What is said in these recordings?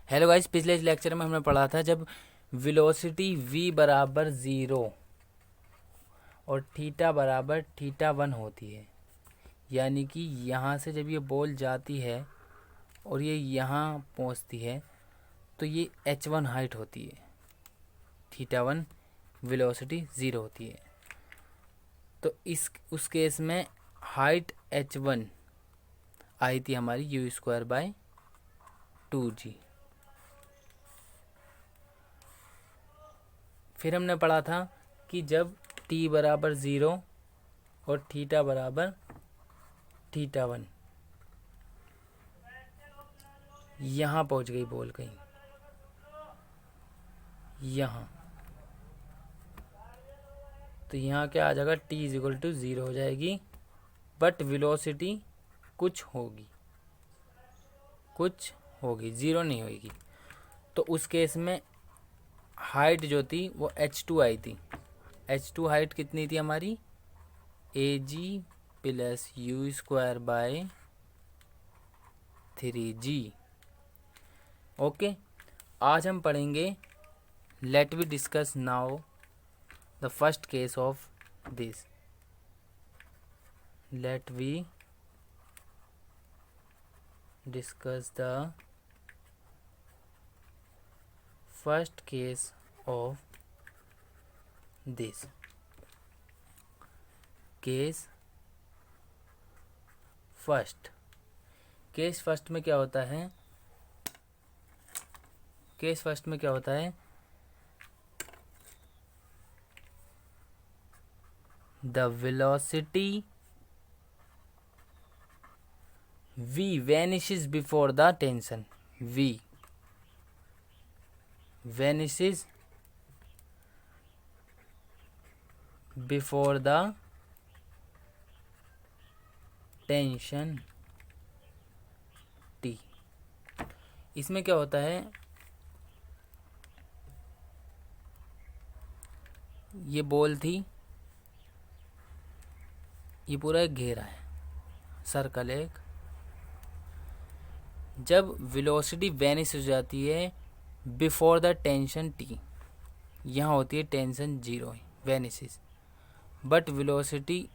Hello guys, पिछले lecture में हमने पढ़ा था जब वेलोसिटी v बराबर 0 और थीटा बराबर θ1 होती है, यानी कि यहाँ से जब ये बॉल जाती है और ये यहाँ पहुँचती है तो ये h1 हाइट होती है, θ1 वेलोसिटी 0 होती है। तो उस केस में हाइट h1 आई थी हमारी u²/2g। फिर हमने पढ़ा था कि जब t बराबर 0 और थीटा बराबर θ1, यहाँ पहुँच गई बॉल कहीं यहाँ, तो यहाँ क्या आ जाएगा, t = 0 हो जाएगी, बट वेलोसिटी कुछ होगी, 0 नहीं होगी। तो उस केस में हाइट जो थी वो h2 आई थी। h2 हाइट कितनी थी हमारी, ag + u²/3g। ओके, आज हम पढ़ेंगे let we discuss now the first case of this. Let we discuss the first case of this. Case first में क्या होता है, केस फर्स्ट में क्या होता है, the velocity v vanishes before the tension। v vanishes before the tension t। इसमें क्या होता है, ये बॉल थी, ये पूरा एक घेरा है, सर्कल एक। जब वेलोसिटी वैनिश हो जाती है बिफोर द टेंशन t, यहाँ होती है tension 0, vanishes, but velocity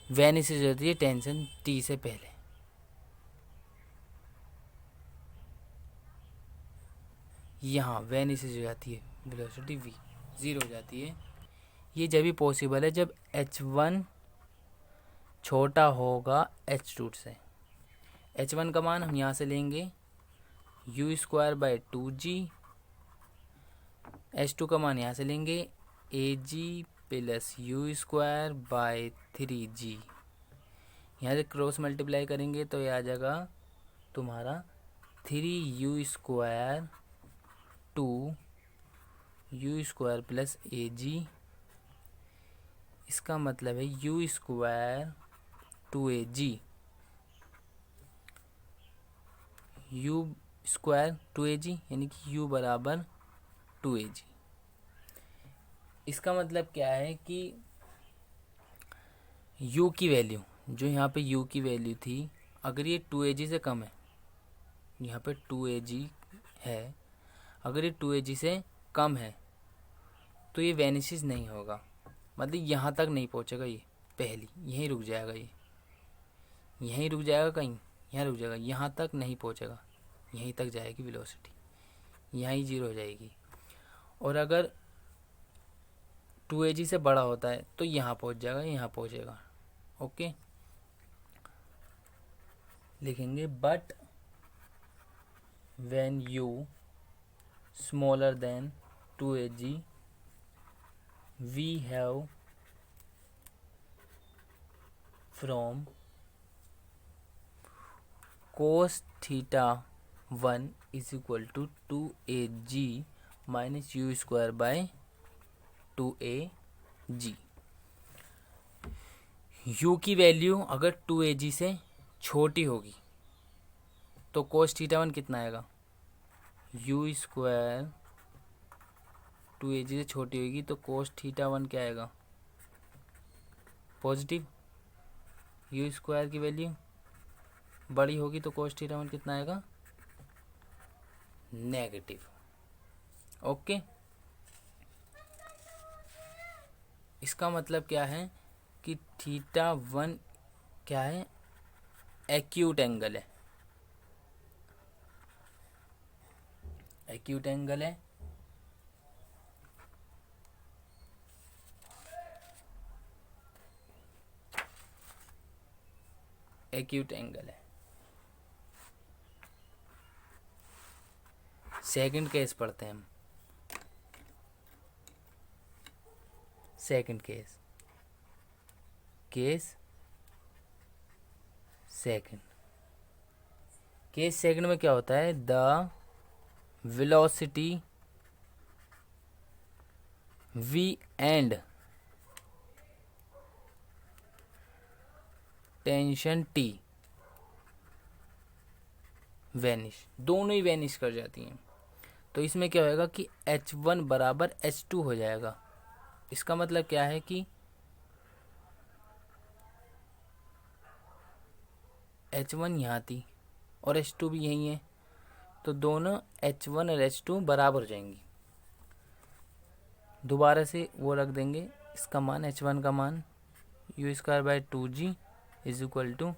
vanish हो जाती है टेंशन t से पहले। यहाँ वैनिश हो जाती है वेलोसिटी v, 0 हो जाती है। ये जब भी पॉसिबल है जब h1 छोटा होगा h2 से। h1 का मान हम यहाँ से लेंगे u²/2g, h2 का मान यहाँ से लेंगे ag + u²/3g। यहाँ से क्रॉस मल्टीप्लाई करेंगे तो ये आ जाएगा तुम्हारा 3u² 2u² + ag। इसका मतलब है u² 2ag, u² 2ag यानी कि u बराबर 2ag। इसका मतलब क्या है कि u की वैल्यू, जो यहाँ पे u की वैल्यू थी, अगर ये 2ag से कम है, यहाँ पे 2ag है, अगर ये 2ag से कम है तो ये वैनिशेस नहीं होगा, मतलब यहाँ तक नहीं पहुँचेगा, ये पहली यहीं रुक जाएगा, ये यहीं रुक जाएगा, कहीं यहाँ रुक जाएगा, यहाँ तक नहीं पहुँचेगा, यहीं तक जाएगी वेलोसिटी, यहाँ ही 0 हो जाएगी। और अगर 2ag से बड़ा होता है तो यहाँ पहुँच जाएगा, यहाँ पहुँचेगा। ओके, लिखेंगे but when u smaller than 2ag we have from cos θ1 = 2ag - u²/2ag। u की वैल्यू अगर 2ag से छोटी होगी तो cos θ1 कितना आएगा, u² 2ag से छोटी होगी तो cos θ1 क्या आएगा, पॉजिटिव। u² की वैल्यू बड़ी होगी तो cos θ1 कितना आएगा, नेगेटिव। ओके, इसका मतलब क्या है कि थीटा 1 क्या है, एक्यूट एंगल है, एक्यूट एंगल है। एक्यूट एंगल है। सेकंड केस पढ़ते हैं हम। Second case, case second. Case second में क्या होता है, the velocity v and tension t vanish, दोनों ही वैनिश कर जाती हैं। तो इसमें क्या होएगा कि h1 बराबर h2 हो जाएगा। इसका मतलब क्या है कि h1 यहाँ थी और h2 भी यहीं है, तो दोनों h1 और h2 बराबर हो जाएंगी। दोबारा से वो रख देंगे, इसका मान h1 का मान u²/2g is equal to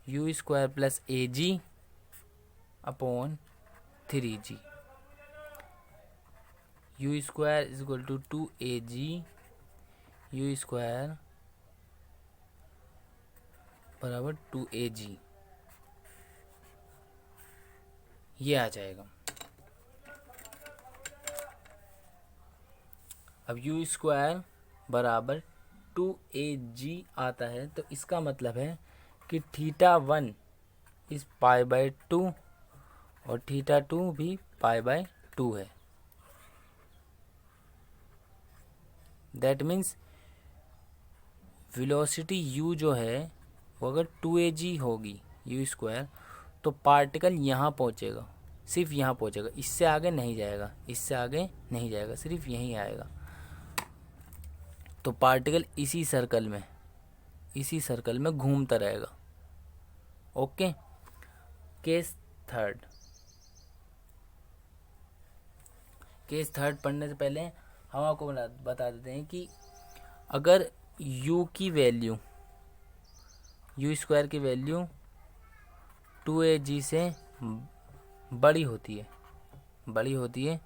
u² plus AG upon 3g। u² is equal to 2AG u² बराबर 2AG, ये आ जाएगा। अब u² बराबर 2AG आता है, तो इसका मतलब है कि थीटा 1 इज π/2 और थीटा 2 भी π/2 है। दैट मीन्स वेलोसिटी u जो है वो अगर 2AG होगी u², तो पार्टिकल यहाँ पहुँचेगा, सिर्फ यहाँ पहुँचेगा, इससे आगे नहीं जाएगा, इससे आगे नहीं जाएगा, सिर्फ यहीं आएगा। तो पार्टिकल इसी सर्कल में घूमता रहेगा। Okay, case third. Case third पढ़ने से पहले हम आपको बता देते हैं कि अगर u की वैल्यू, u² की वैल्यू 2AG से बड़ी होती है,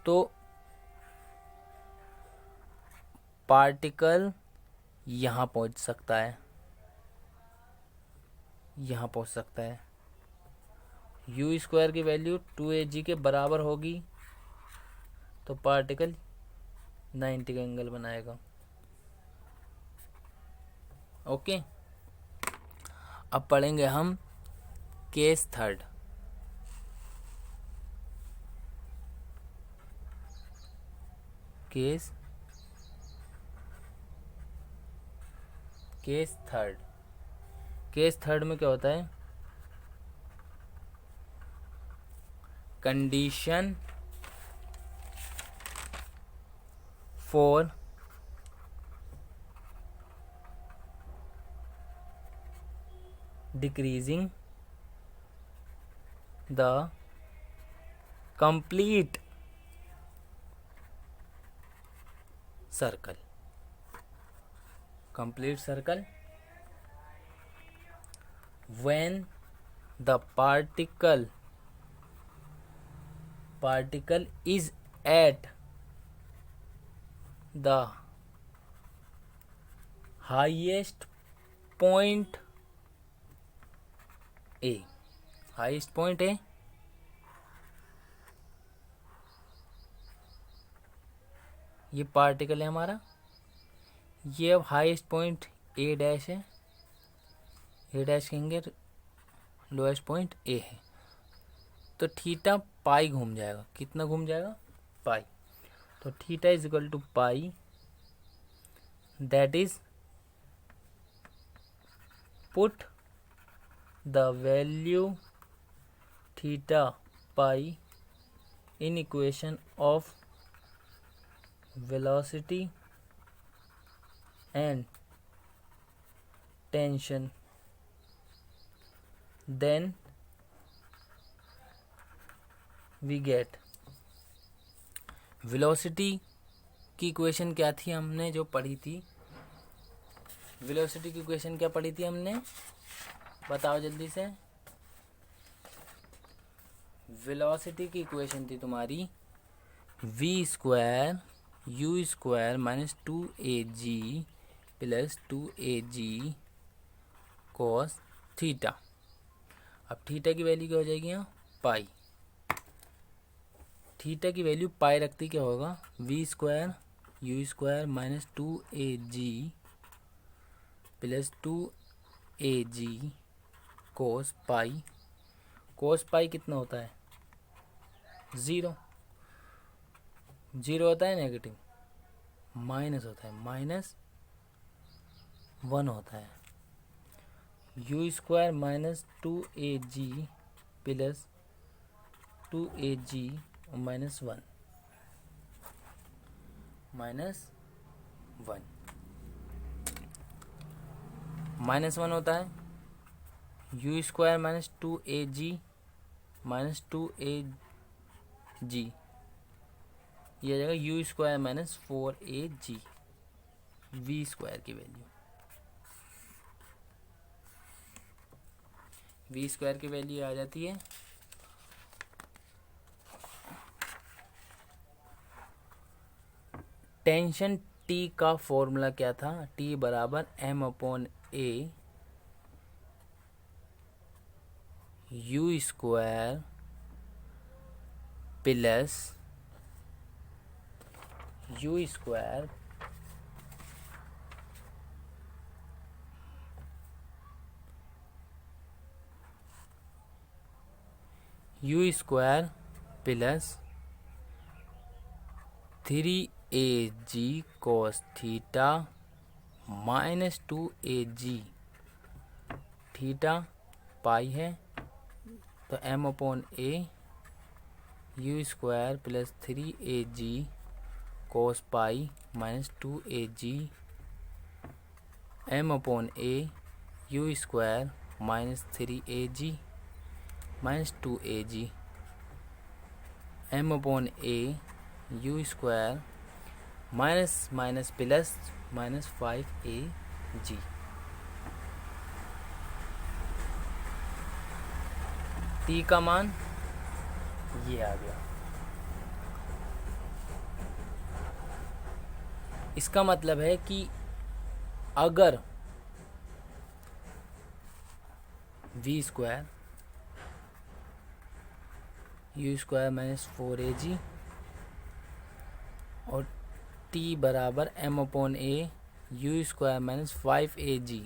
तो पार्टिकल यहाँ पहुँच सकता है, u² की वैल्यू 2AG के बराबर होगी तो पार्टिकल 90 का एंगल बनाएगा। ओके, अब पढ़ेंगे हम केस थर्ड। केस थर्ड में क्या होता है, condition for decreasing the complete circle when the particle is at the highest point A, ये पार्टिकल है हमारा, ये अब हाईएस्ट पॉइंट A डैश है, A डैश कहेंगे, लोएस्ट पॉइंट A है, तो थीटा पाई घूम जाएगा। कितना घूम जाएगा, पाई। तो theta is equal to pi, that is put the value theta pi in equation of velocity and tension, then we get velocity की इक्वेशन क्या थी हमने जो पढ़ी थी, वेलोसिटी की इक्वेशन क्या पढ़ी थी हमने, बताओ जल्दी से। वेलोसिटी की इक्वेशन थी तुम्हारी v square u square minus 2 AG plus 2 AG cos theta. अब थीटा की वैल्यू क्या हो जाएगी यहाँ, पाई। थीटा की वैल्यू पाई रखती क्या होगा, v square u square minus 2 AG plus 2 AG cos pi. Cos pi कितना होता है, 0। 0 होता है नेगेटिव, माइनस होता है, -1 होता है। U square minus 2 AG plus 2 AG -1 -1 होता है। U square minus 2 AG minus 2 AG, ये आ जाएगा u square minus 4 AG, v square की वैल्यू, वी स्क्वायर की वैल्यू आ जाती है। टेंशन टी का फॉर्मूला क्या था, टी बराबर m/a you square plus you square plus 3 AG cos theta minus 2 AG, theta pi है तो m/a you square plus 3 AG cos pi minus 2 AG m/a you square minus 3 AG minus 2 AG m/a you square minus minus plus minus 5 AG। T का मान ये आ गया। इसका मतलब है कि अगर v square u square minus 4 AG और टी बराबर m/a you square minus 5 AG,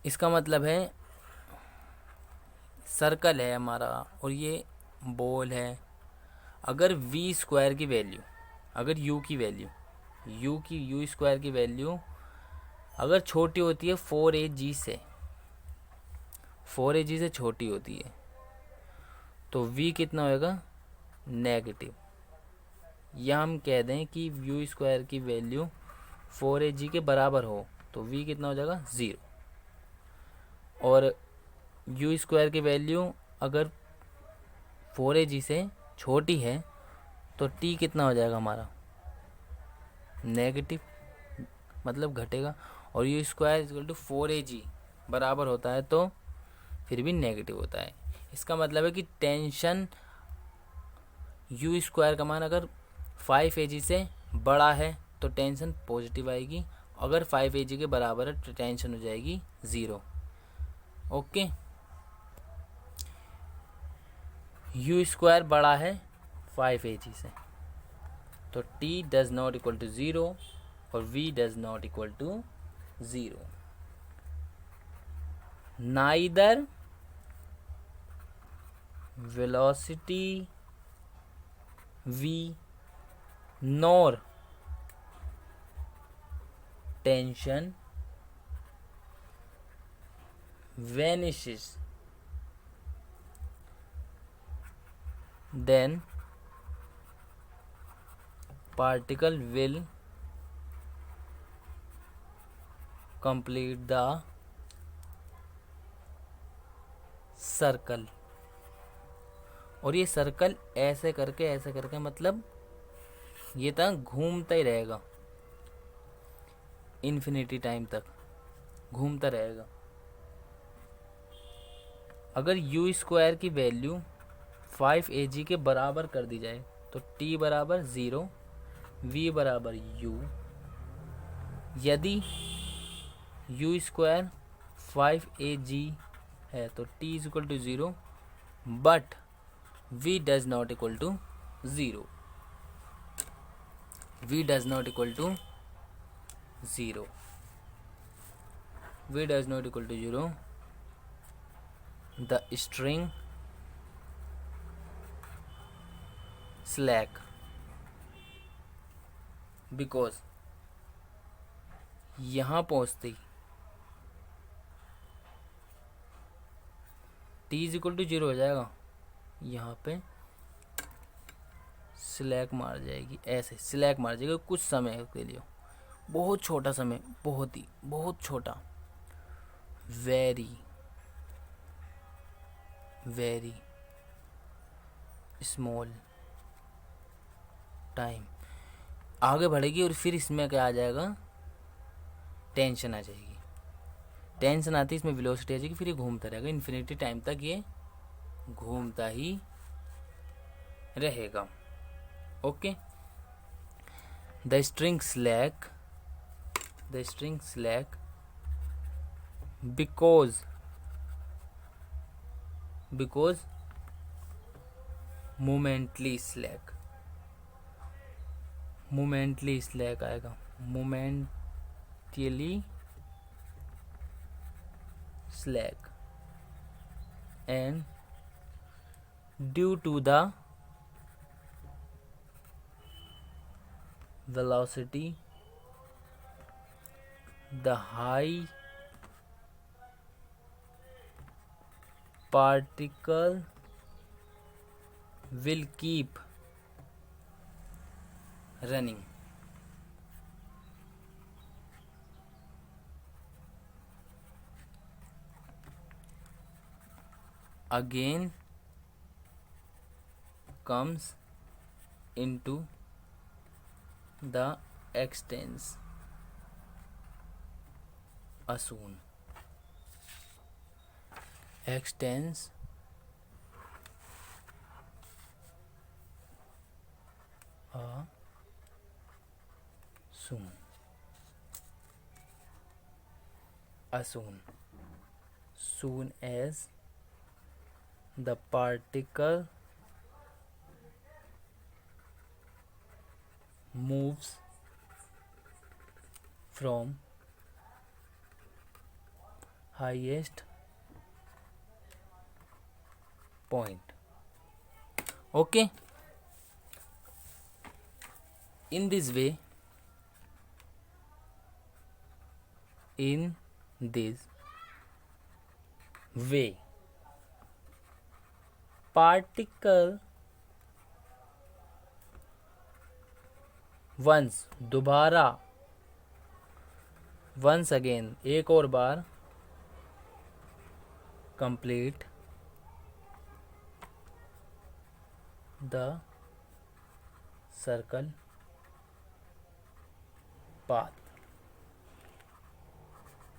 इसका मतलब है सर्कल है हमारा और ये बॉल है। अगर वी स्क्वायर की वैल्यू, अगर यू स्क्वायर की वैल्यू अगर छोटी होती है 4 AG से, 4 AG से छोटी होती है तो v कितना होएगा, नेगेटिव। या हम कह दें कि यू स्क्वायर की वैल्यू 4 AG के बराबर हो तो v कितना हो जाएगा, 0। और यू स्क्वायर की वैल्यू अगर 4 AG से छोटी है तो t कितना हो जाएगा हमारा, नेगेटिव, मतलब घटेगा। और u square equal to 4 AG बराबर होता है तो फिर भी नेगेटिव होता है। इसका मतलब है कि टेंशन यू स्क्वायर का मान अगर 5 AG से बड़ा है तो टेंशन पॉजिटिव आएगी, अगर 5 AG के बराबर है तो टेंशन हो जाएगी 0। ओके, यू स्क्वायर बड़ा है 5 AG से तो t does not equal to 0 और v does not equal to 0। Neither velocity v nor tension vanishes, then particle will complete the circle, और ये सर्कल ऐसे करके मतलब ये तक घूमता ही रहेगा, इन्फिनिटी टाइम तक घूमता रहेगा। अगर यू स्क्वायर की वैल्यू 5 के बराबर कर दी जाए तो t बराबर 0, v बराबर u। यदि यू स्क्वायर 5 है तो t is equal to 0, but v does not equal to 0, v does not equal to 0, v does not equal to 0, the string slack, because यहाँ पहुँचते ही t इज इक्वल टू 0 हो जाएगा, यहाँ पे स्लैक मार जाएगी, ऐसे स्लैक मार जाएगी कुछ समय के लिए, बहुत छोटा समय, बहुत छोटा, वेरी स्मॉल टाइम आगे बढ़ेगी। और फिर इसमें क्या आ जाएगा, टेंशन आ जाएगी, टेंशन आती है इसमें वेलोसिटी आ जाएगी, फिर ये घूमता रहेगा इन्फिनिटी टाइम तक, ये घूमता ही रहेगा। Okay, the string slack because momentarily slack आएगा, momentarily slack, and due to the velocity the high particle will keep running. Again comes into the extends a soon, extends a soon, soon as the particle moves from highest point. Okay, in this way particle once again एक और बार complete the circle path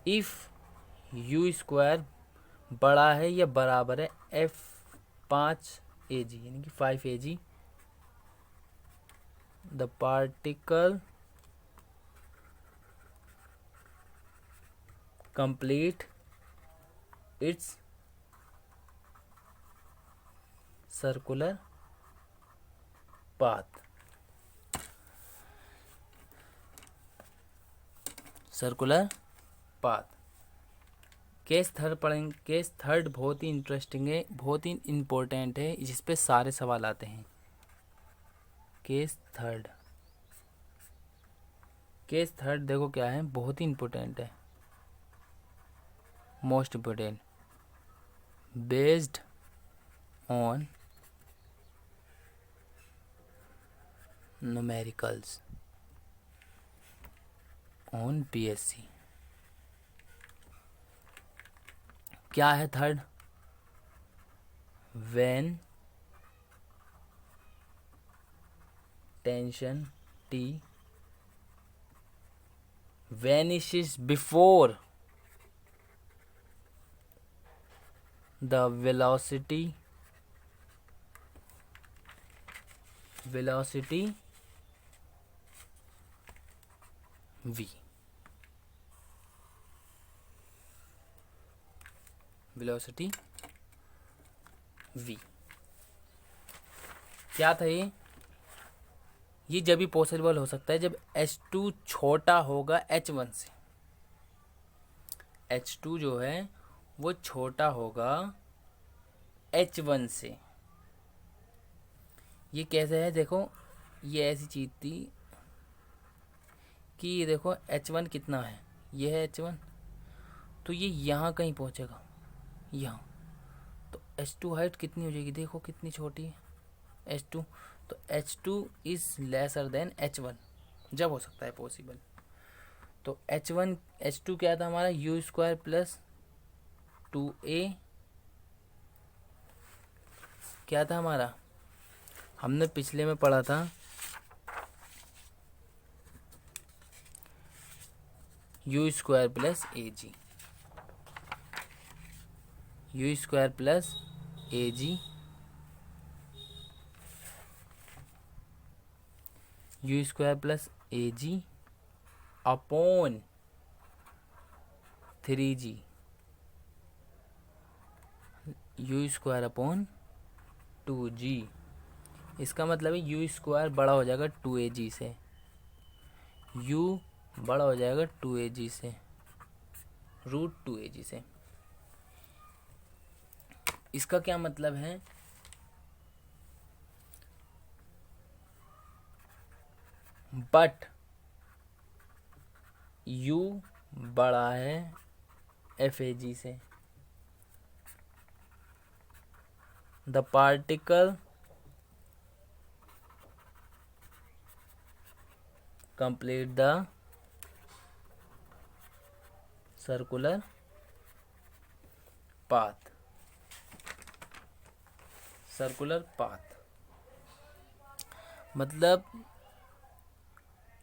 if u square बड़ा है या बराबर है f5 ag यानी कि 5 ag, the particle complete its circular path. Case third पढ़ेंगे। केस थर्ड बहुत ही इंटरेस्टिंग है, बहुत ही इम्पोर्टेंट है, जिस पे सारे सवाल आते हैं। केस थर्ड देखो क्या है, बहुत ही इम्पोर्टेंट है, most important, based on numericals on PSC। क्या है third, when tension T vanishes before the velocity v, velocity v क्या था ये जब भी पॉसिबल हो सकता है जब h2 छोटा होगा h1 से। h2 जो है वो छोटा होगा h1 से। ये कैसे है देखो, ये ऐसी चीज़ थी कि ये देखो h1 कितना है, ये है h1, तो ये यहाँ कहीं पहुँचेगा, यहाँ, तो h2 हाइट कितनी हो जाएगी, देखो कितनी छोटी है h2, तो h2 is lesser than h1 जब हो सकता है पॉसिबल। तो h2 क्या था हमारा, u स्क्वायर प्लस 2a क्या था हमारा, हमने पिछले में पढ़ा था u square plus A G, u square plus A G, u square plus A G upon 3g, u square upon 2g। इसका मतलब है u स्क्वायर बड़ा हो जाएगा 2aj से, u बड़ा हो जाएगा 2aj से, √2aj से। इसका क्या मतलब है, बट u बड़ा है FAG से, the particle complete the circular path, मतलब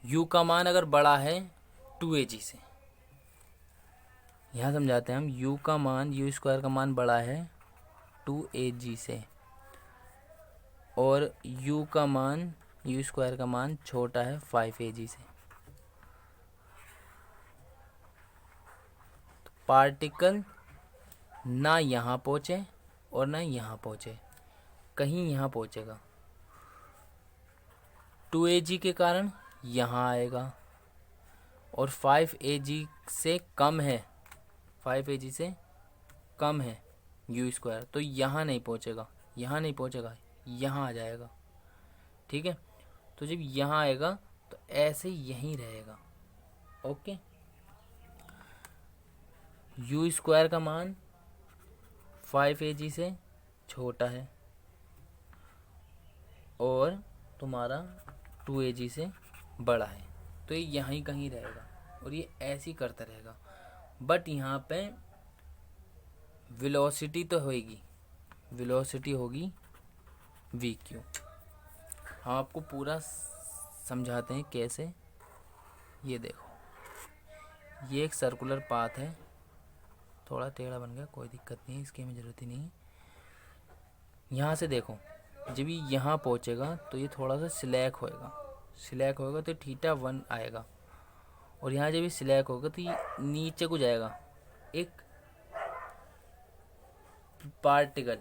u का मान अगर बड़ा है 2aj से, यहाँ समझाते हैं हम, u का मान, u स्क्वायर का मान बड़ा है 2aj से, और u का मान, u स्क्वायर का मान छोटा है 5aj से, तो पार्टिकल ना यहाँ पहुँचे और ना यहाँ पहुँचे, कहीं यहाँ पहुँचेगा, 2aj के कारण यहाँ आएगा, और 5aj से कम है, 5aj से कम है u स्क्वायर, तो यहाँ नहीं पहुँचेगा, यहाँ आ जाएगा। ठीक है, तो जब यहाँ आएगा तो ऐसे यहीं रहेगा। ओके, u स्क्वायर का मान 5aj से छोटा है और तुम्हारा 2aj से बड़ा है, तो ये यहीं कहीं रहेगा और ये ऐसे ही करता रहेगा। बट यहाँ पे वेलोसिटी तो होगी, वेलोसिटी होगी vq। हम आपको पूरा समझाते हैं कैसे। ये देखो, ये एक सर्कुलर पाथ है, थोड़ा टेढ़ा बन गया, कोई दिक्कत नहीं है, इसकी हमें ज़रूरत ही नहीं है। यहाँ से देखो, जब ये यहाँ पहुँचेगा तो ये थोड़ा सा स्लैक होएगा, तो θ1 आएगा, और यहाँ जब ये स्लैक होगा तो ये नीचे को जाएगा, एक पार्टिकल,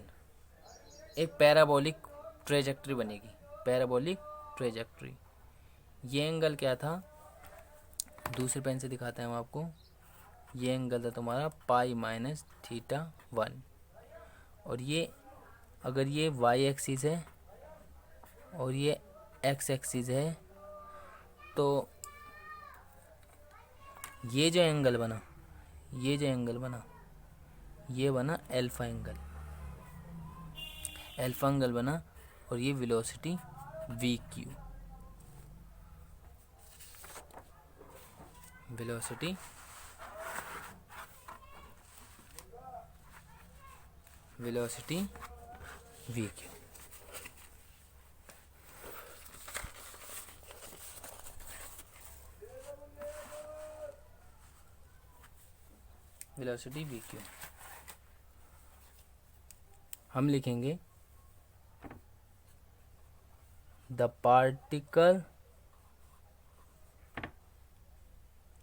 एक पैराबोलिक ट्रेजेक्ट्री बनेगी, पैराबोलिक ट्रेजेक्ट्री। ये एंगल क्या था, दूसरे पेन से दिखाते हैं हम आपको। ये एंगल था तुम्हारा π-θ1, और ये अगर ये y एक्सिस है और ये x एक्सिस है, तो ये जो एंगल बना, ये बना अल्फा एंगल बना, और ये velocity vq, velocity we Q. Velocity we Q हम लिखेंगे the particle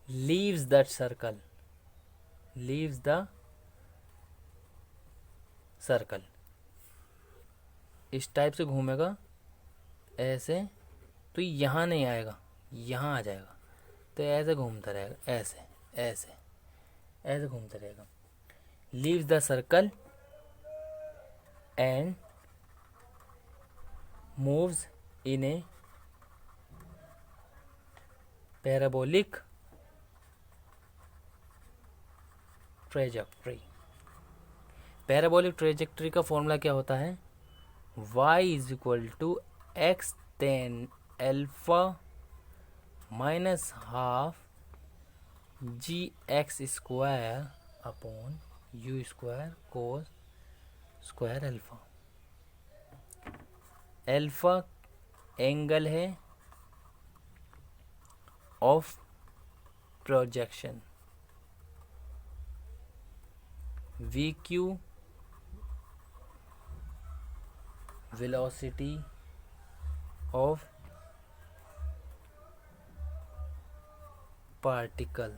leaves that circle, leaves the circle। इस टाइप से घूमेगा ऐसे, तो यहाँ नहीं आएगा, यहाँ आ जाएगा, तो ऐसे घूमता रहेगा, ऐसे ऐसे ऐसे घूमता रहेगा। leaves the circle and moves in a parabolic trajectory. Parabolic trajectory का फॉर्मूला क्या होता है? y is equal to X tan alpha minus half G X square upon U square cos square alpha. Alpha angle है of projection, V Q velocity of particle,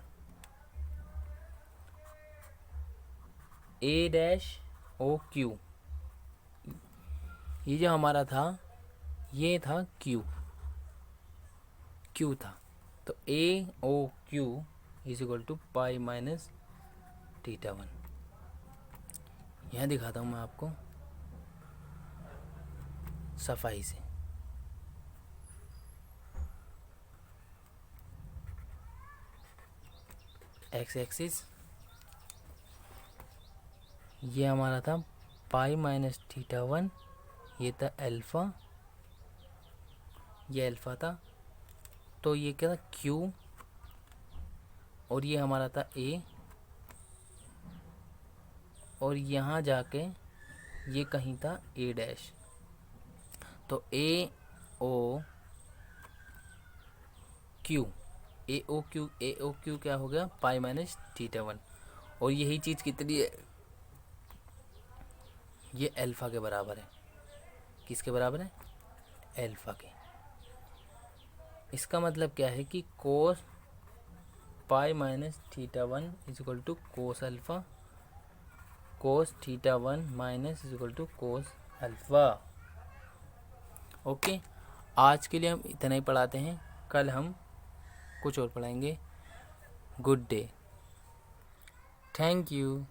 A dash O Q. ये जो हमारा था ये था Q, Q था, तो A O Q is equal to pi minus theta one. यहाँ दिखाता हूँ मैं आपको सफाई से। एक्स एक्सिस ये हमारा था पाई माइनस थीटा वन, ये था अल्फा, ये अल्फा था, तो ये क्या था क्यू, और ये हमारा था ए, और यहाँ जाके ये कहीं था ए डैश, तो A O Q, A O Q क्या हो गया? पाई माइनस थीटा वन। और यही चीज़ कितनी है? ये अल्फा के बराबर है। किसके बराबर है? अल्फा के। इसका मतलब क्या है कि cos pi minus theta one is equal to cos alpha, cos theta one minus is equal to cos alpha. Okay, आज के लिए हम इतना ही पढ़ाते हैं, कल हम कुछ और पढ़ाएंगे। Good day, thank you.